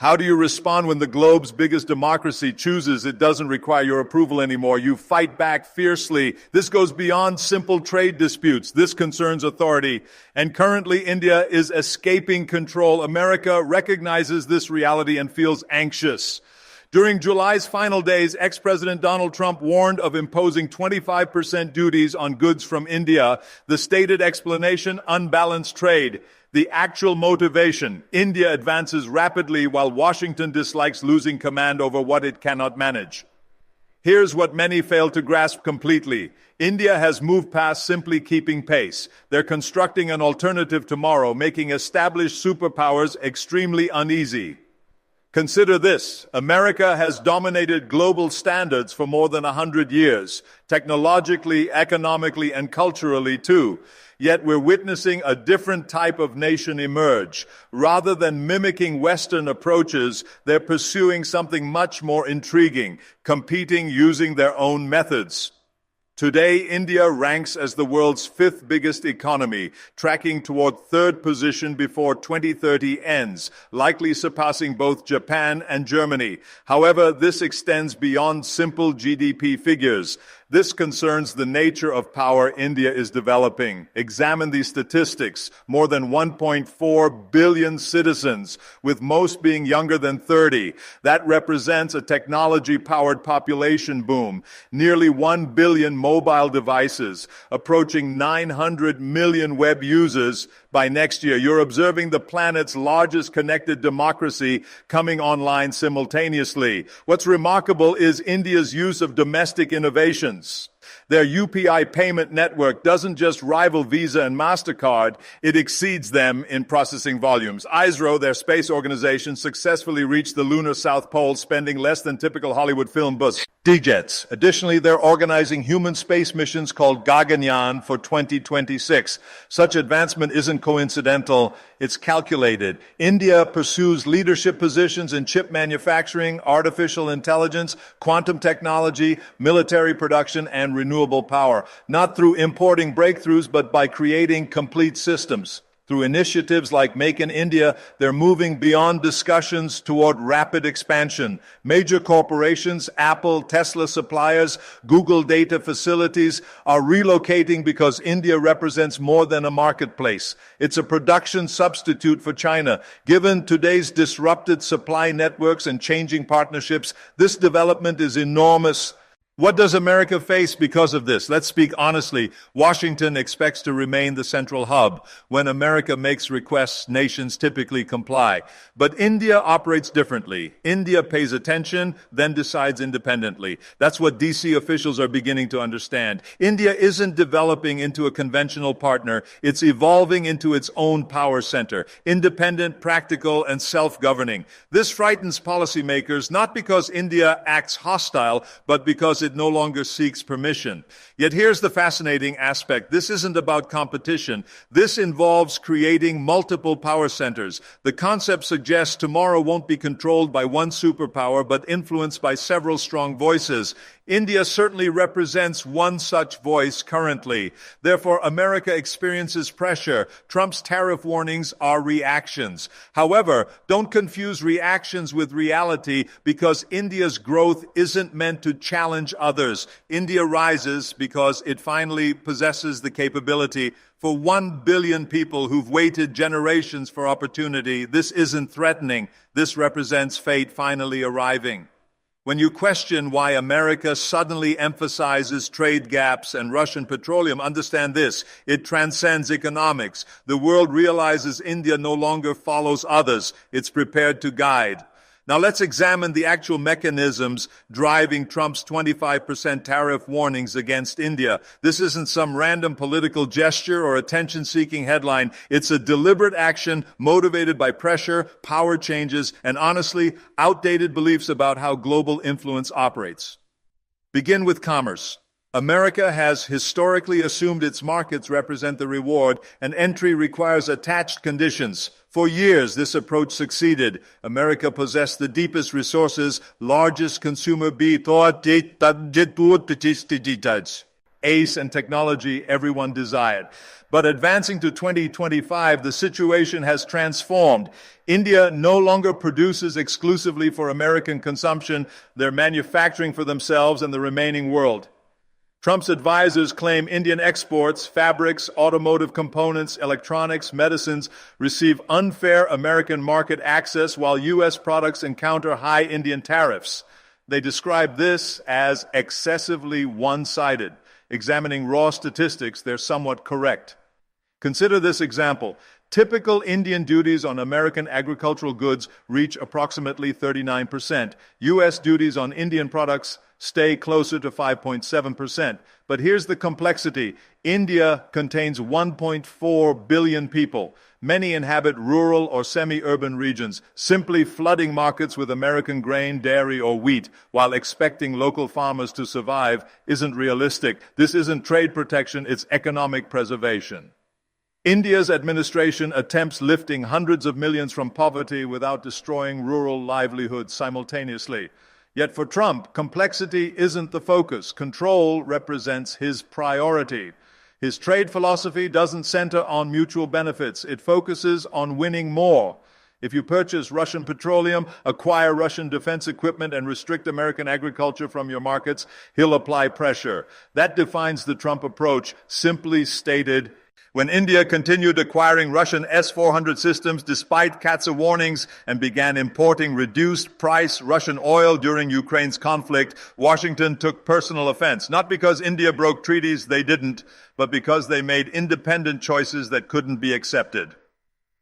How do you respond when the globe's biggest democracy chooses it doesn't require your approval anymore? You fight back fiercely. This goes beyond simple trade disputes. This concerns authority. And currently, India is escaping control. America recognizes this reality and feels anxious. During July's final days, ex-President Donald Trump warned of imposing 25% duties on goods from India. The stated explanation, unbalanced trade. The actual motivation, India advances rapidly while Washington dislikes losing command over what it cannot manage. Here's what many fail to grasp completely. India has moved past simply keeping pace. They're constructing an alternative tomorrow, making established superpowers extremely uneasy. Consider this. America has dominated global standards for more than 100 years, technologically, economically, and culturally too. Yet we're witnessing a different type of nation emerge. Rather than mimicking Western approaches, they're pursuing something much more intriguing, competing using their own methods. Today, India ranks as the world's fifth biggest economy, tracking toward third position before 2030 ends, likely surpassing both Japan and Germany. However, this extends beyond simple GDP figures. This concerns the nature of power India is developing. Examine these statistics. More than 1.4 billion citizens, with most being younger than 30. That represents a technology-powered population boom. Nearly 1 billion mobile devices, approaching 900 million web users by next year. You're observing the planet's largest connected democracy coming online simultaneously. What's remarkable is India's use of domestic innovations. Their UPI payment network doesn't just rival Visa and MasterCard, it exceeds them in processing volumes. ISRO, their space organization, successfully reached the lunar South Pole, spending less than typical Hollywood film buzz. D-jets. Additionally, they're organizing human space missions called Gaganyaan for 2026. Such advancement isn't coincidental, it's calculated. India pursues leadership positions in chip manufacturing, artificial intelligence, quantum technology, military production, and renewable power. Not through importing breakthroughs, but by creating complete systems. Through initiatives like Make in India, they're moving beyond discussions toward rapid expansion. Major corporations, Apple, Tesla suppliers, Google data facilities are relocating because India represents more than a marketplace. It's a production substitute for China. Given today's disrupted supply networks and changing partnerships, this development is enormous. What does America face because of this? Let's speak honestly. Washington expects to remain the central hub. When America makes requests, nations typically comply. But India operates differently. India pays attention, then decides independently. That's what DC officials are beginning to understand. India isn't developing into a conventional partner. It's evolving into its own power center. Independent, practical, and self-governing. This frightens policymakers, not because India acts hostile, but because it no longer seeks permission. Yet here's the fascinating aspect. This isn't about competition. This involves creating multiple power centers. The concept suggests tomorrow won't be controlled by one superpower, but influenced by several strong voices. India certainly represents one such voice currently. Therefore, America experiences pressure. Trump's tariff warnings are reactions. However, don't confuse reactions with reality, because India's growth isn't meant to challenge others. India rises because it finally possesses the capability. For 1 billion people who've waited generations for opportunity, this isn't threatening. This represents fate finally arriving. When you question why America suddenly emphasizes trade gaps and Russian petroleum, understand this: it transcends economics. The world realizes India no longer follows others. It's prepared to guide. Now let's examine the actual mechanisms driving Trump's 25% tariff warnings against India. This isn't some random political gesture or attention-seeking headline. It's a deliberate action motivated by pressure, power changes, and honestly, outdated beliefs about how global influence operates. Begin with commerce. America has historically assumed its markets represent the reward, and entry requires attached conditions. For years, this approach succeeded. America possessed the deepest resources, largest consumer base. ace and technology everyone desired. But advancing to 2025, the situation has transformed. India no longer produces exclusively for American consumption. They're manufacturing for themselves and the remaining world. Trump's advisors claim Indian exports, fabrics, automotive components, electronics, medicines receive unfair American market access while U.S. products encounter high Indian tariffs. They describe this as excessively one-sided. Examining raw statistics, they're somewhat correct. Consider this example. Typical Indian duties on American agricultural goods reach approximately 39%. U.S. duties on Indian products stay closer to 5.7%. But here's the complexity. India contains 1.4 billion people. Many inhabit rural or semi-urban regions, simply flooding markets with American grain, dairy, or wheat, while expecting local farmers to survive isn't realistic. This isn't trade protection, it's economic preservation. India's administration attempts lifting hundreds of millions from poverty without destroying rural livelihoods simultaneously. Yet for Trump, complexity isn't the focus. Control represents his priority. His trade philosophy doesn't center on mutual benefits. It focuses on winning more. If you purchase Russian petroleum, acquire Russian defense equipment, and restrict American agriculture from your markets, he'll apply pressure. That defines the Trump approach, simply stated. When India continued acquiring Russian S-400 systems despite CAATSA warnings and began importing reduced-price Russian oil during Ukraine's conflict, Washington took personal offense, not because India broke treaties, they didn't, but because they made independent choices that couldn't be accepted.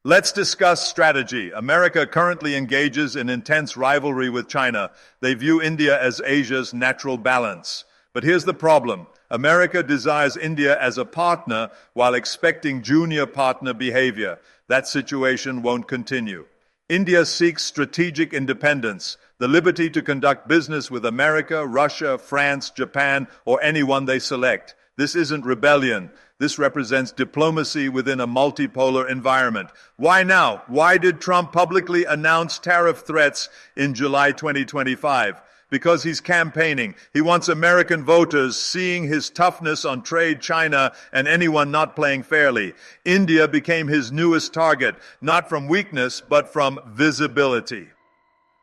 Let's discuss strategy. America currently engages in intense rivalry with China. They view India as Asia's natural balance. But here's the problem. America desires India as a partner while expecting junior partner behavior. That situation won't continue. India seeks strategic independence, the liberty to conduct business with America, Russia, France, Japan, or anyone they select. This isn't rebellion. This represents diplomacy within a multipolar environment. Why now? Why did Trump publicly announce tariff threats in July 2025? Because he's campaigning. He wants American voters seeing his toughness on trade, China, and anyone not playing fairly. India became his newest target, not from weakness, but from visibility.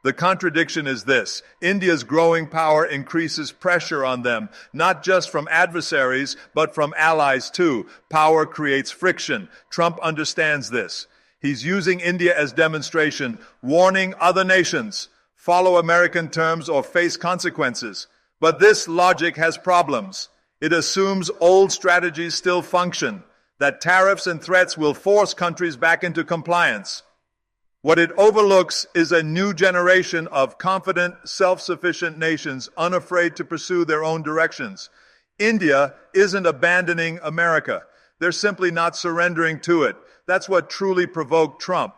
The contradiction is this. India's growing power increases pressure on them, not just from adversaries, but from allies too. Power creates friction. Trump understands this. He's using India as demonstration, warning other nations. Follow American terms or face consequences. But this logic has problems. It assumes old strategies still function, that tariffs and threats will force countries back into compliance. What it overlooks is a new generation of confident, self-sufficient nations unafraid to pursue their own directions. India isn't abandoning America. They're simply not surrendering to it. That's what truly provoked Trump.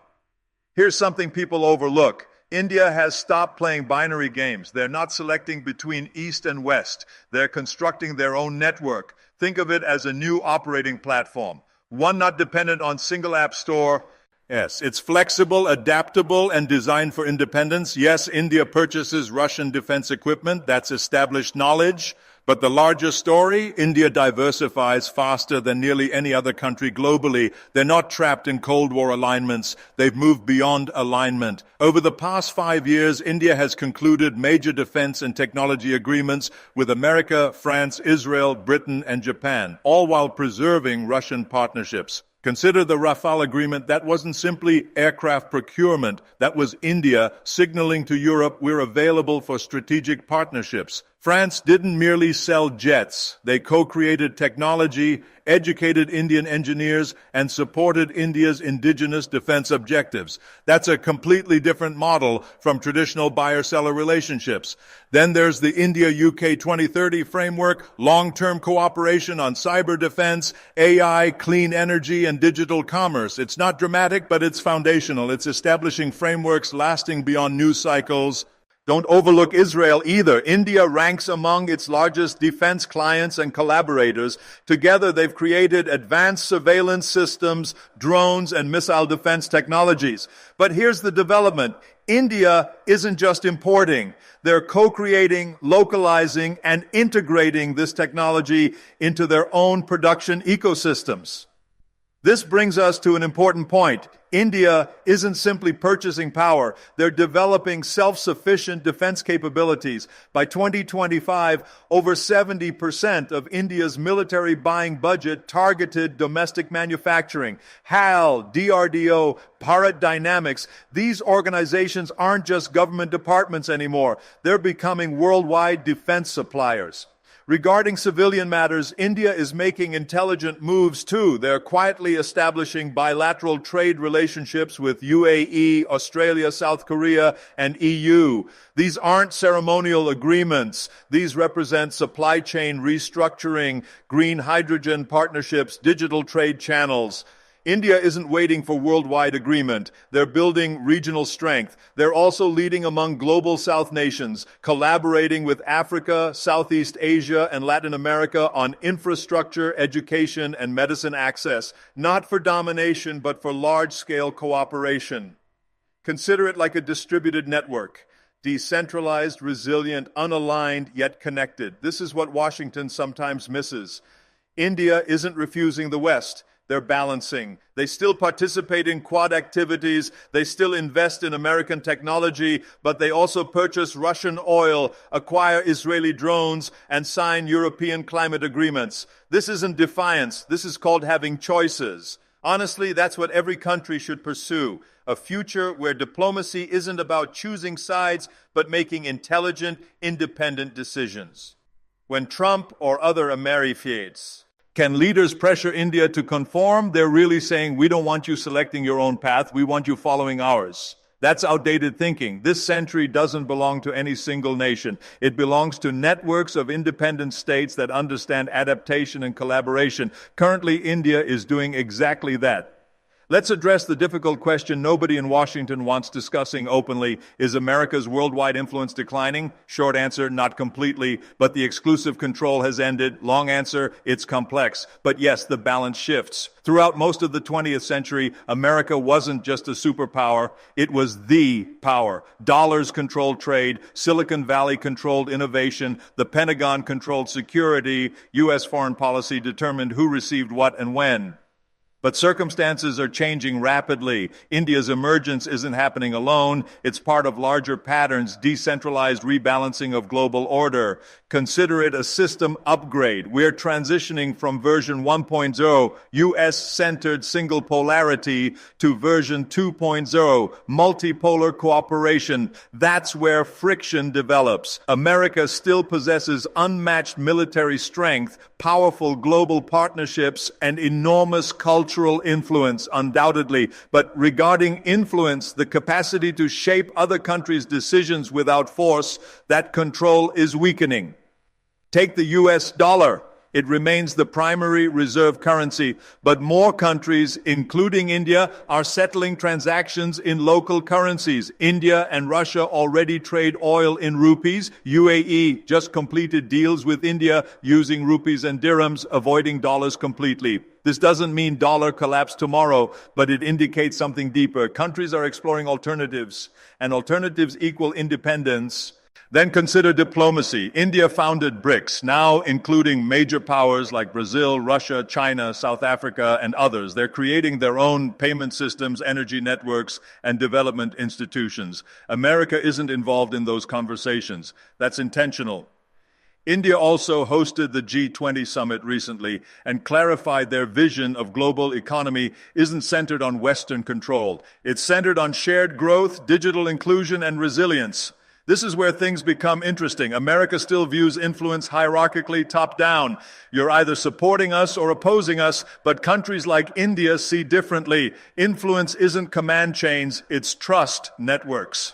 Here's something people overlook. India has stopped playing binary games. They're not selecting between East and West. They're constructing their own network. Think of it as a new operating platform, one not dependent on single app store. Yes, it's flexible, adaptable, and designed for independence. Yes, India purchases Russian defense equipment. That's established knowledge. But the larger story, India diversifies faster than nearly any other country globally. They're not trapped in Cold War alignments. They've moved beyond alignment. Over the past 5 years, India has concluded major defense and technology agreements with America, France, Israel, Britain, and Japan, all while preserving Russian partnerships. Consider the Rafale agreement. That wasn't simply aircraft procurement. That was India signaling to Europe we're available for strategic partnerships. France didn't merely sell jets. They co-created technology, educated Indian engineers, and supported India's indigenous defense objectives. That's a completely different model from traditional buyer-seller relationships. Then there's the India-UK 2030 framework, long-term cooperation on cyber defense, AI, clean energy, and digital commerce. It's not dramatic, but it's foundational. It's establishing frameworks lasting beyond news cycles. Don't overlook Israel either. India ranks among its largest defense clients and collaborators. Together, they've created advanced surveillance systems, drones, and missile defense technologies. But here's the development. India isn't just importing. They're co-creating, localizing, and integrating this technology into their own production ecosystems. This brings us to an important point. India isn't simply purchasing power. They're developing self-sufficient defense capabilities. By 2025, over 70% of India's military buying budget targeted domestic manufacturing. HAL, DRDO, Bharat Dynamics, these organizations aren't just government departments anymore. They're becoming worldwide defense suppliers. Regarding civilian matters, India is making intelligent moves too. They're quietly establishing bilateral trade relationships with UAE, Australia, South Korea, and EU. These aren't ceremonial agreements. These represent supply chain restructuring, green hydrogen partnerships, digital trade channels. India isn't waiting for worldwide agreement. They're building regional strength. They're also leading among global South nations, collaborating with Africa, Southeast Asia, and Latin America on infrastructure, education, and medicine access, not for domination, but for large-scale cooperation. Consider it like a distributed network. Decentralized, resilient, unaligned, yet connected. This is what Washington sometimes misses. India isn't refusing the West. They're balancing. They still participate in Quad activities. They still invest in American technology, but they also purchase Russian oil, acquire Israeli drones, and sign European climate agreements. This isn't defiance. This is called having choices. Honestly, that's what every country should pursue. A future where diplomacy isn't about choosing sides, but making intelligent, independent decisions. When Trump or other Amerifiates can leaders pressure India to conform? They're really saying, we don't want you selecting your own path, we want you following ours. That's outdated thinking. This century doesn't belong to any single nation. It belongs to networks of independent states that understand adaptation and collaboration. Currently, India is doing exactly that. Let's address the difficult question nobody in Washington wants discussing openly. Is America's worldwide influence declining? Short answer, not completely, but the exclusive control has ended. Long answer, it's complex. But yes, the balance shifts. Throughout most of the 20th century, America wasn't just a superpower, it was the power. Dollars controlled trade, Silicon Valley controlled innovation, the Pentagon controlled security, U.S. foreign policy determined who received what and when. But circumstances are changing rapidly. India's emergence isn't happening alone. It's part of larger patterns, decentralized rebalancing of global order. Consider it a system upgrade. We're transitioning from version 1.0, U.S.-centered single polarity, to version 2.0, multipolar cooperation. That's where friction develops. America still possesses unmatched military strength, powerful global partnerships, and enormous cultural influence, undoubtedly. But regarding influence, the capacity to shape other countries' decisions without force, that control is weakening. Take the U.S. dollar. It remains the primary reserve currency, but more countries, including India, are settling transactions in local currencies. India and Russia already trade oil in rupees. UAE just completed deals with India using rupees and dirhams, avoiding dollars completely. This doesn't mean dollar collapse tomorrow, but it indicates something deeper. Countries are exploring alternatives, and alternatives equal independence. Then consider diplomacy. India founded BRICS, now including major powers like Brazil, Russia, China, South Africa, and others. They're creating their own payment systems, energy networks, and development institutions. America isn't involved in those conversations. That's intentional. India also hosted the G20 summit recently and clarified their vision of global economy isn't centered on Western control. It's centered on shared growth, digital inclusion, and resilience. This is where things become interesting. America still views influence hierarchically top-down. You're either supporting us or opposing us, but countries like India see differently. Influence isn't command chains, it's trust networks.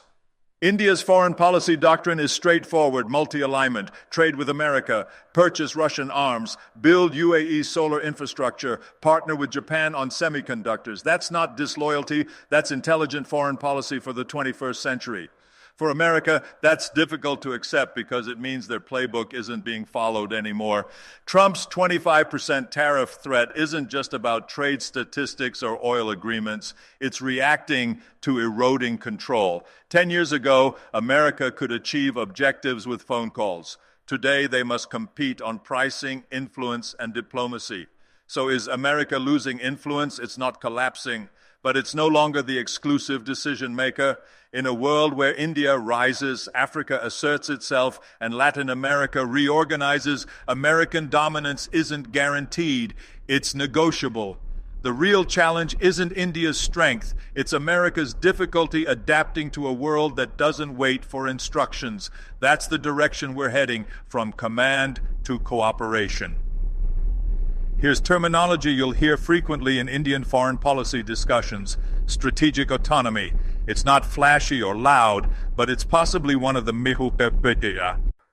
India's foreign policy doctrine is straightforward: multi-alignment, trade with America, purchase Russian arms, build UAE solar infrastructure, partner with Japan on semiconductors. That's not disloyalty, that's intelligent foreign policy for the 21st century. For America, that's difficult to accept because it means their playbook isn't being followed anymore. Trump's 25% tariff threat isn't just about trade statistics or oil agreements. It's reacting to eroding control. 10 years ago, America could achieve objectives with phone calls. Today, they must compete on pricing, influence, and diplomacy. So is America losing influence? It's not collapsing, but it's no longer the exclusive decision maker. In a world where India rises, Africa asserts itself, and Latin America reorganizes, American dominance isn't guaranteed, it's negotiable. The real challenge isn't India's strength, it's America's difficulty adapting to a world that doesn't wait for instructions. That's the direction we're heading, from command to cooperation. Here's terminology you'll hear frequently in Indian foreign policy discussions: strategic autonomy. It's not flashy or loud, but it's possibly one of the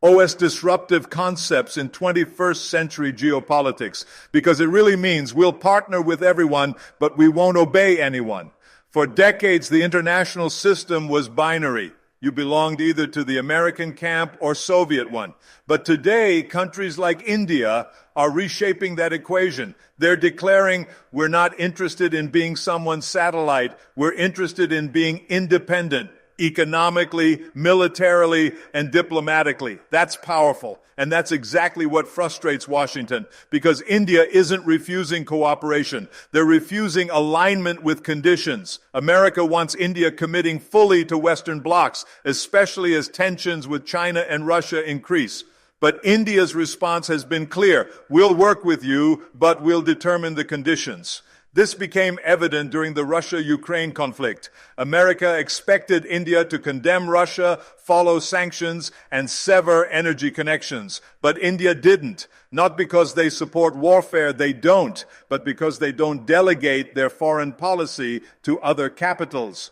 most disruptive concepts in 21st century geopolitics, because it really means we'll partner with everyone, but we won't obey anyone. For decades, the international system was binary. You belonged either to the American camp or Soviet one. But today, countries like India are reshaping that equation. They're declaring, we're not interested in being someone's satellite. We're interested in being independent, economically, militarily, and diplomatically. That's powerful. And that's exactly what frustrates Washington, because India isn't refusing cooperation. They're refusing alignment with conditions. America wants India committing fully to Western blocs, especially as tensions with China and Russia increase. But India's response has been clear. We'll work with you, but we'll determine the conditions. This became evident during the Russia-Ukraine conflict. America expected India to condemn Russia, follow sanctions, and sever energy connections. But India didn't. Not because they support warfare, they don't, but because they don't delegate their foreign policy to other capitals.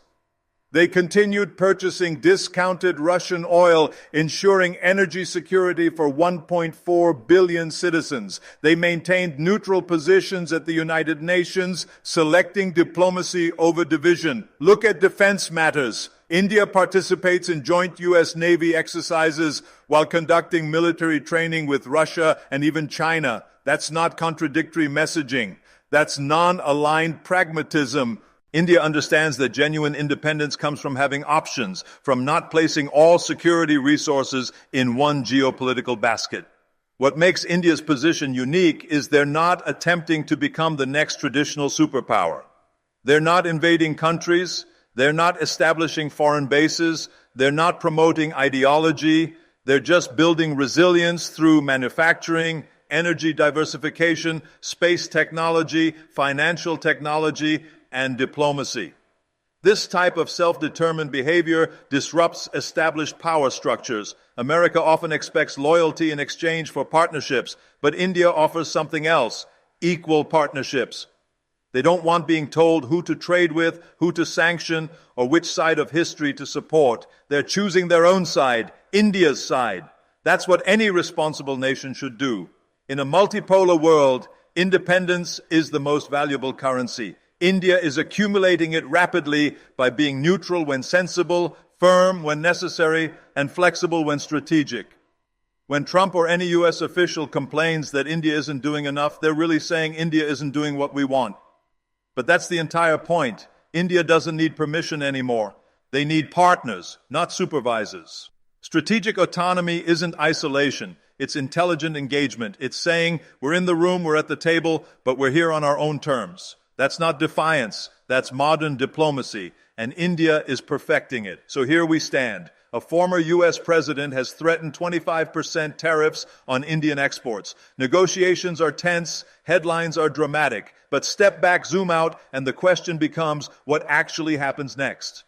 They continued purchasing discounted Russian oil, ensuring energy security for 1.4 billion citizens. They maintained neutral positions at the United Nations, selecting diplomacy over division. Look at defense matters. India participates in joint U.S. Navy exercises while conducting military training with Russia and even China. That's not contradictory messaging. That's non-aligned pragmatism. India understands that genuine independence comes from having options, from not placing all security resources in one geopolitical basket. What makes India's position unique is they're not attempting to become the next traditional superpower. They're not invading countries. They're not establishing foreign bases. They're not promoting ideology. They're just building resilience through manufacturing, energy diversification, space technology, financial technology, and diplomacy. This type of self-determined behavior disrupts established power structures. America often expects loyalty in exchange for partnerships, but India offers something else: equal partnerships. They don't want being told who to trade with, who to sanction, or which side of history to support. They're choosing their own side, India's side. That's what any responsible nation should do. In a multipolar world, independence is the most valuable currency. India is accumulating it rapidly by being neutral when sensible, firm when necessary, and flexible when strategic. When Trump or any U.S. official complains that India isn't doing enough, they're really saying India isn't doing what we want. But that's the entire point. India doesn't need permission anymore. They need partners, not supervisors. Strategic autonomy isn't isolation. It's intelligent engagement. It's saying, we're in the room, we're at the table, but we're here on our own terms. That's not defiance. That's modern diplomacy. And India is perfecting it. So here we stand. A former U.S. president has threatened 25% tariffs on Indian exports. Negotiations are tense. Headlines are dramatic. But step back, zoom out, and the question becomes, what actually happens next?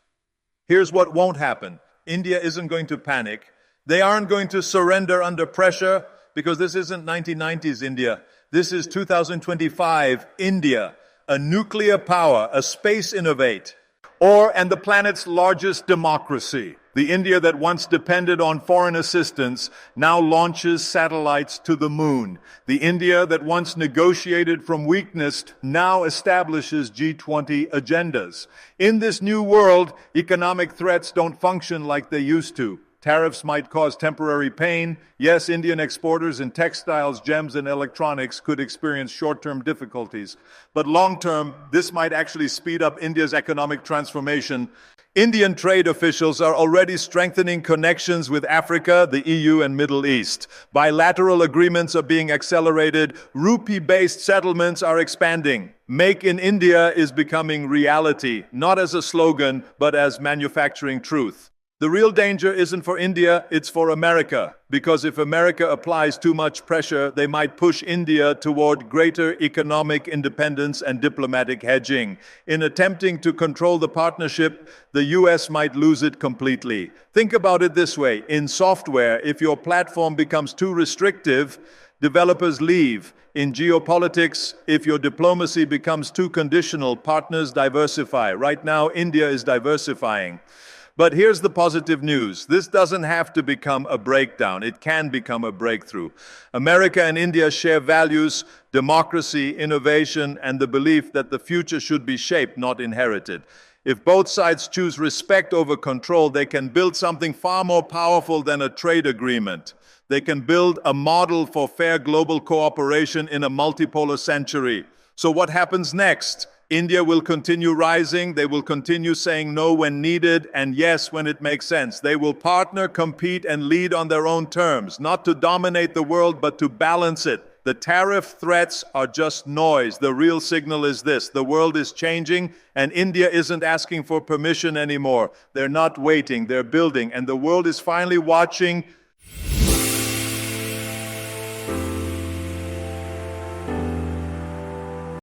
Here's what won't happen. India isn't going to panic. They aren't going to surrender under pressure, because this isn't 1990s India. This is 2025 India. A nuclear power, a space innovate, and the planet's largest democracy. The India that once depended on foreign assistance now launches satellites to the moon. The India that once negotiated from weakness now establishes G20 agendas. In this new world, economic threats don't function like they used to. Tariffs might cause temporary pain. Yes, Indian exporters in textiles, gems, and electronics could experience short-term difficulties. But long-term, this might actually speed up India's economic transformation. Indian trade officials are already strengthening connections with Africa, the EU, and Middle East. Bilateral agreements are being accelerated. Rupee-based settlements are expanding. Make in India is becoming reality, not as a slogan, but as manufacturing truth. The real danger isn't for India, it's for America. Because if America applies too much pressure, they might push India toward greater economic independence and diplomatic hedging. In attempting to control the partnership, the US might lose it completely. Think about it this way. In software, if your platform becomes too restrictive, developers leave. In geopolitics, if your diplomacy becomes too conditional, partners diversify. Right now, India is diversifying. But here's the positive news. This doesn't have to become a breakdown. It can become a breakthrough. America and India share values, democracy, innovation, and the belief that the future should be shaped, not inherited. If both sides choose respect over control, they can build something far more powerful than a trade agreement. They can build a model for fair global cooperation in a multipolar century. So what happens next? India will continue rising, they will continue saying no when needed and yes when it makes sense. They will partner, compete, and lead on their own terms, not to dominate the world, but to balance it. The tariff threats are just noise. The real signal is this: the world is changing, and India isn't asking for permission anymore. They're not waiting, they're building, and the world is finally watching